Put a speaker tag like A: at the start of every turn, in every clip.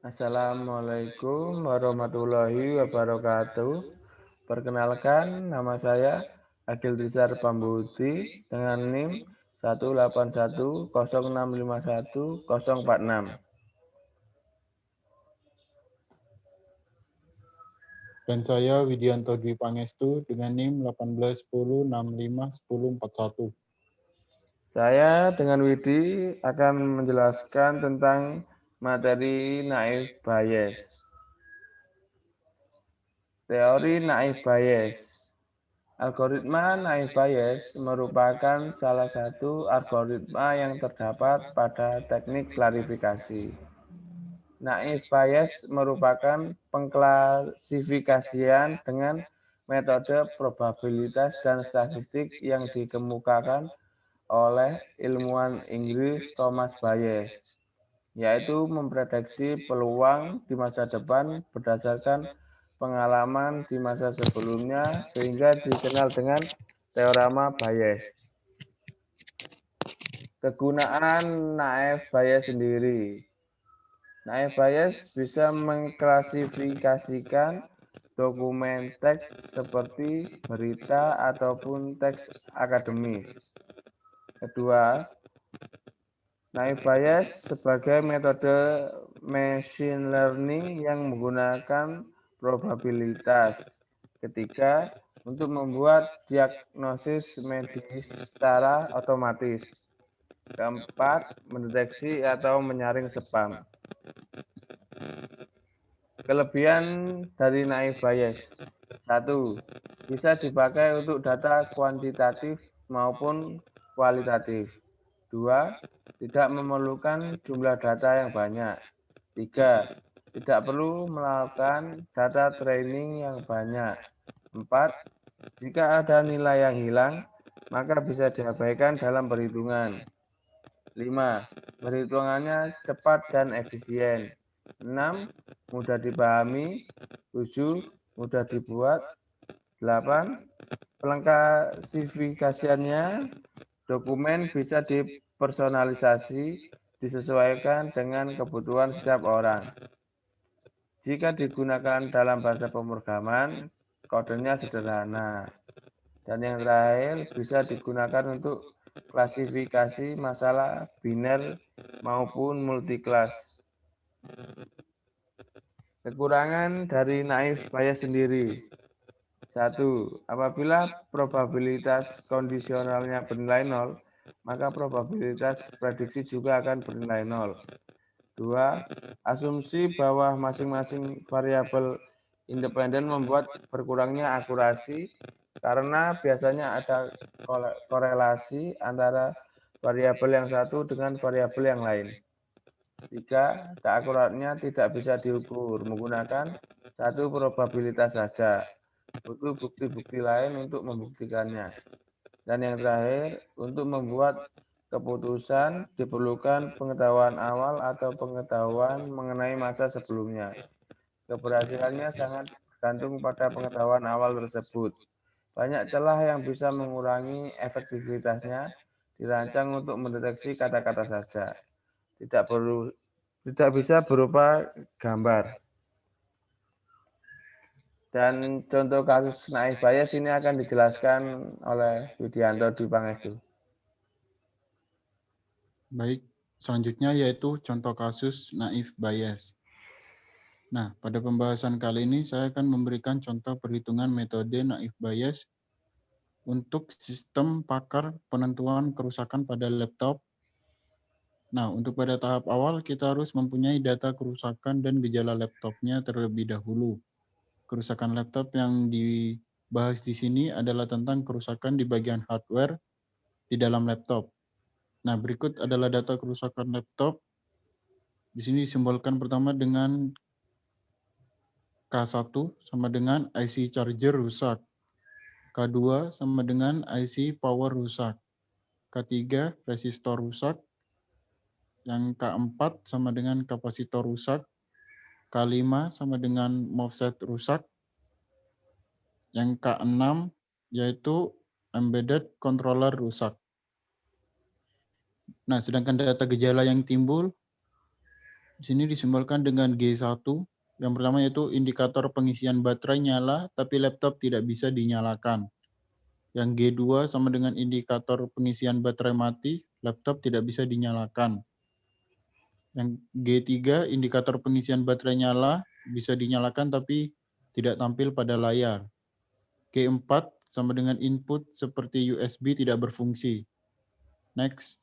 A: Assalamualaikum warahmatullahi wabarakatuh. Perkenalkan, nama saya Agil Rizar Pambudi dengan NIM 18106514046.
B: Dan saya Widianto Dwi Pangestu dengan NIM 1810651041.
A: Saya dengan Widi akan menjelaskan tentang materi naive Bayes. Teori naive Bayes. Algoritma naive Bayes merupakan salah satu algoritma yang terdapat pada teknik klarifikasi. Naive Bayes merupakan pengklasifikasian dengan metode probabilitas dan statistik yang dikemukakan oleh ilmuwan Inggris Thomas Bayes, yaitu memprediksi peluang di masa depan berdasarkan pengalaman di masa sebelumnya sehingga dikenal dengan teorema Bayes. Kegunaan naive Bayes sendiri. Naive Bayes bisa mengklasifikasikan dokumen teks seperti berita ataupun teks akademis. Kedua, naive Bayes sebagai metode machine learning yang menggunakan probabilitas. Ketiga, untuk membuat diagnosis medis secara otomatis. Keempat, mendeteksi atau menyaring spam. Kelebihan dari naive Bayes. 1. Bisa dipakai untuk data kuantitatif maupun kualitatif. 2. Tidak memerlukan jumlah data yang banyak. 3. Tidak perlu melakukan data training yang banyak. 4. Jika ada nilai yang hilang, maka bisa diabaikan dalam perhitungan. 5. Perhitungannya cepat dan efisien. 6. Mudah dipahami. 7. Mudah dibuat. 8. Pengklasifikasiannya, dokumen bisa dipersonalisasi, disesuaikan dengan kebutuhan setiap orang. Jika digunakan dalam bahasa pemrograman, kodenya sederhana. Dan yang terakhir, bisa digunakan untuk klasifikasi masalah biner maupun multiklas. Kekurangan dari naive Bayes sendiri. 1. Apabila probabilitas kondisionalnya bernilai 0, maka probabilitas prediksi juga akan bernilai 0. 2. Asumsi bahwa masing-masing variabel independen membuat berkurangnya akurasi karena biasanya ada korelasi antara variabel yang satu dengan variabel yang lain. 3. Keakuratnya tidak bisa diukur menggunakan satu probabilitas saja. Butuh bukti-bukti lain untuk membuktikannya. Dan yang terakhir, untuk membuat keputusan diperlukan pengetahuan awal atau pengetahuan mengenai masa sebelumnya. Keberhasilannya sangat bergantung pada pengetahuan awal tersebut. Banyak celah yang bisa mengurangi efektivitasnya dirancang untuk mendeteksi kata-kata saja. Tidak bisa berupa gambar. Dan contoh kasus naive Bayes ini akan dijelaskan oleh Widianto Dwi Pangestu.
B: Baik, selanjutnya yaitu contoh kasus naive Bayes. Nah, pada pembahasan kali ini saya akan memberikan contoh perhitungan metode naive Bayes untuk sistem pakar penentuan kerusakan pada laptop. Nah, untuk pada tahap awal kita harus mempunyai data kerusakan dan gejala laptopnya terlebih dahulu. Kerusakan laptop yang dibahas di sini adalah tentang kerusakan di bagian hardware di dalam laptop. Nah, berikut adalah data kerusakan laptop. Di sini disimbolkan pertama dengan K1 sama dengan IC charger rusak. K2 sama dengan IC power rusak. K3 resistor rusak. Yang K4 sama dengan kapasitor rusak. K5 sama dengan MOSFET rusak. Yang K6 yaitu embedded controller rusak. Nah, sedangkan data gejala yang timbul Di sini disimbolkan dengan G1. Yang pertama yaitu indikator pengisian baterai nyala, tapi laptop tidak bisa dinyalakan. Yang G2 sama dengan indikator pengisian baterai mati, laptop tidak bisa dinyalakan. Yang G3, indikator pengisian baterai nyala, bisa dinyalakan tapi tidak tampil pada layar. G4 sama dengan input seperti USB tidak berfungsi. Next.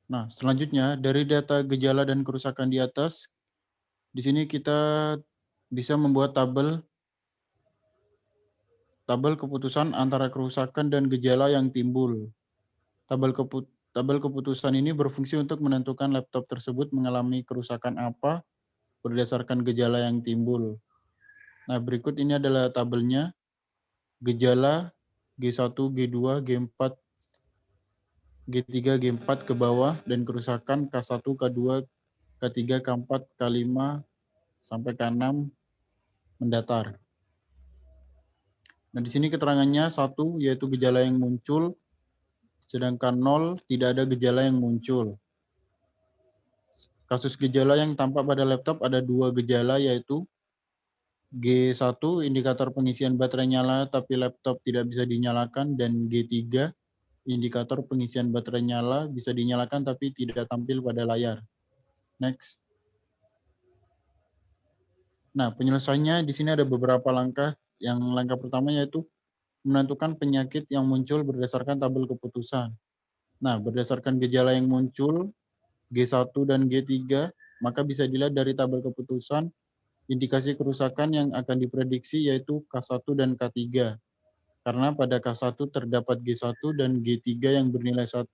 B: Nah, selanjutnya dari data gejala dan kerusakan di atas, di sini kita bisa membuat tabel keputusan antara kerusakan dan gejala yang timbul. Tabel keputusan ini berfungsi untuk menentukan laptop tersebut mengalami kerusakan apa berdasarkan gejala yang timbul. Nah, berikut ini adalah tabelnya. Gejala G1, G2, G4, G3, G4 ke bawah, dan kerusakan K1, K2, K3, K4, K5, sampai K6 mendatar. Nah, di sini keterangannya 1 yaitu gejala yang muncul, sedangkan 0 tidak ada gejala yang muncul. Kasus gejala yang tampak pada laptop ada 2 gejala yaitu G1 indikator pengisian baterai nyala tapi laptop tidak bisa dinyalakan, dan G3 indikator pengisian baterai nyala bisa dinyalakan tapi tidak tampil pada layar. Next. Nah, penyelesaiannya di sini ada beberapa langkah. Yang langkah pertama yaitu menentukan penyakit yang muncul berdasarkan tabel keputusan. Nah, berdasarkan gejala yang muncul G1 dan G3, maka bisa dilihat dari tabel keputusan indikasi kerusakan yang akan diprediksi yaitu K1 dan K3. Karena pada K1 terdapat G1 dan G3 yang bernilai 1,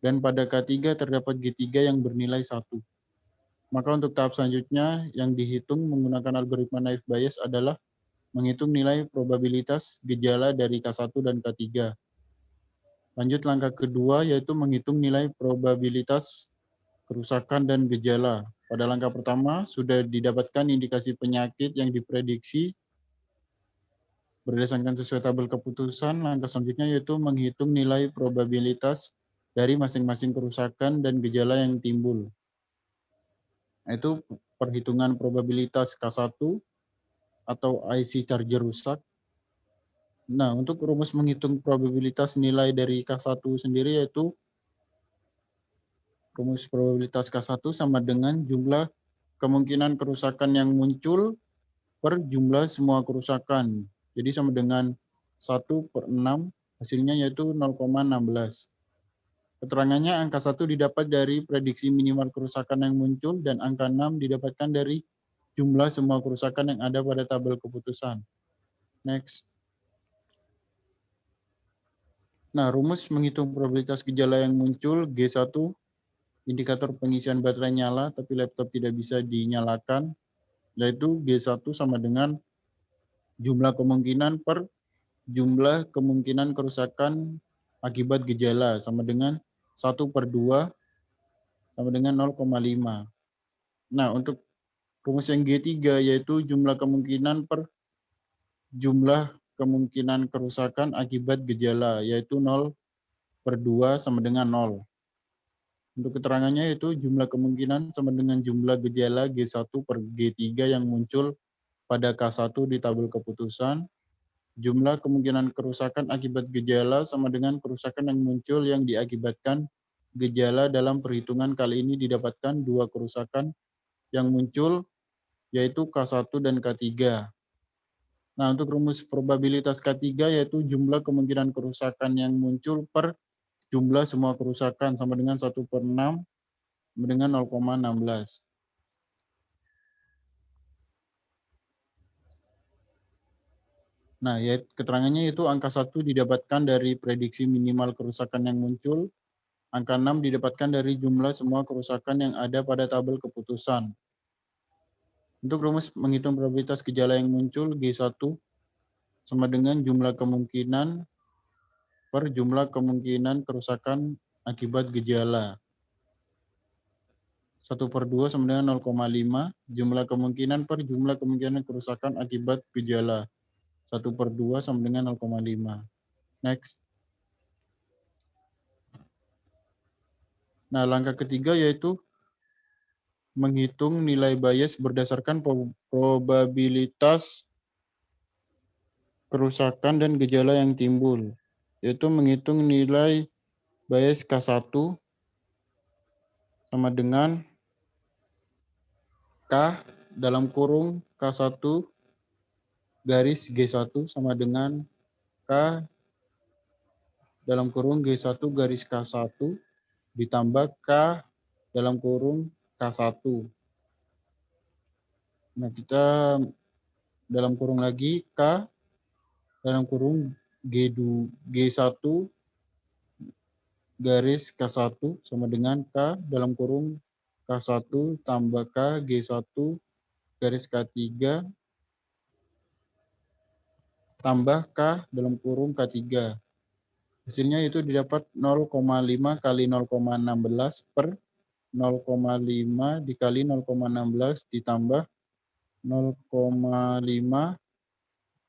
B: dan pada K3 terdapat G3 yang bernilai 1. Maka untuk tahap selanjutnya yang dihitung menggunakan algoritma naive Bayes adalah menghitung nilai probabilitas gejala dari K1 dan K3. Lanjut langkah kedua yaitu menghitung nilai probabilitas kerusakan dan gejala. Pada langkah pertama sudah didapatkan indikasi penyakit yang diprediksi berdasarkan sesuai tabel keputusan. Langkah selanjutnya yaitu menghitung nilai probabilitas dari masing-masing kerusakan dan gejala yang timbul. Itu perhitungan probabilitas K1 atau IC charger rusak. Nah, untuk rumus menghitung probabilitas nilai dari K1 sendiri yaitu rumus probabilitas K1 sama dengan jumlah kemungkinan kerusakan yang muncul per jumlah semua kerusakan. Jadi sama dengan 1/6, hasilnya yaitu 0,16. Keterangannya angka 1 didapat dari prediksi minimal kerusakan yang muncul, dan angka 6 didapatkan dari jumlah semua kerusakan yang ada pada tabel keputusan. Next. Nah, rumus menghitung probabilitas gejala yang muncul G1, indikator pengisian baterai nyala tapi laptop tidak bisa dinyalakan, yaitu G1 sama dengan jumlah kemungkinan per jumlah kemungkinan kerusakan akibat gejala sama dengan 1/2 sama dengan 0,5. Nah, untuk rumus yang G3 yaitu jumlah kemungkinan per jumlah kemungkinan kerusakan akibat gejala, yaitu 0/2 sama dengan 0. Untuk keterangannya yaitu jumlah kemungkinan sama dengan jumlah gejala G1 per G3 yang muncul pada K1 di tabel keputusan. Jumlah kemungkinan kerusakan akibat gejala sama dengan kerusakan yang muncul yang diakibatkan gejala. Dalam perhitungan kali ini didapatkan 2 kerusakan yang muncul yaitu K1 dan K3. Nah, untuk rumus probabilitas K3 yaitu jumlah kemungkinan kerusakan yang muncul per jumlah semua kerusakan sama dengan 1/6 sama dengan 0,16. Nah, ya, keterangannya itu angka 1 didapatkan dari prediksi minimal kerusakan yang muncul, angka 6 didapatkan dari jumlah semua kerusakan yang ada pada tabel keputusan. Untuk rumus menghitung probabilitas gejala yang muncul G1 sama dengan jumlah kemungkinan per jumlah kemungkinan kerusakan akibat gejala. 1/2 sama dengan 0,5, jumlah kemungkinan per jumlah kemungkinan kerusakan akibat gejala. 1/2 sama dengan 0,5. Next. Nah, langkah ketiga yaitu menghitung nilai bias berdasarkan probabilitas kerusakan dan gejala yang timbul, yaitu menghitung nilai bias K1 sama dengan K dalam kurung K1 garis G1 sama dengan K dalam kurung G1 garis K1 ditambah K dalam kurung K1. Nah, kita dalam kurung lagi K dalam kurung G1 garis K1 sama dengan K dalam kurung K1 tambah K G1 garis K3 tambah K dalam kurung K3. Hasilnya itu didapat 0,5 kali 0,16 per 0,5 dikali 0,16 ditambah 0,5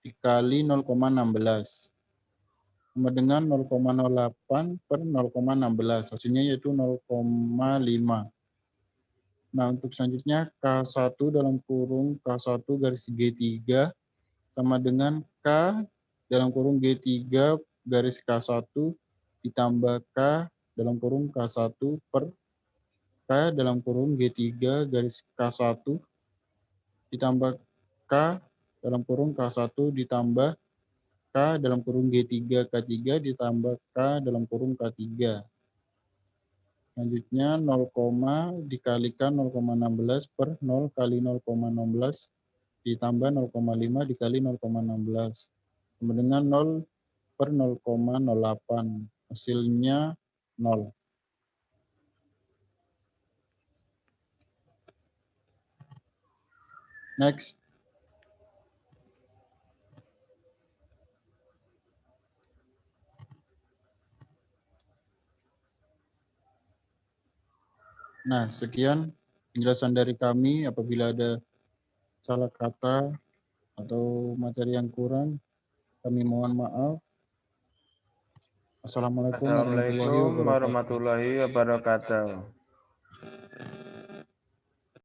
B: dikali 0,16 sama dengan 0,08 per 0,16. Hasilnya yaitu 0,5. Nah, untuk selanjutnya K1 dalam kurung K1 garis G3 sama dengan K dalam kurung G3 garis K1 ditambah K dalam kurung K1 per K dalam kurung G3 garis K1 ditambah K dalam kurung K1 ditambah K dalam kurung G3 K3 ditambah K dalam kurung K3. Selanjutnya 0, dikalikan 0,16 per 0 kali 0,16 ditambah 0,5 dikali 0,16 sama dengan 0 per 0,08. Hasilnya 0. Next. Nah, sekian penjelasan dari kami. Apabila ada salah kata atau materi yang kurang, kami mohon maaf. Assalamualaikum warahmatullahi
A: Assalamualaikum
B: wabarakatuh.
A: warahmatullahi wabarakatuh.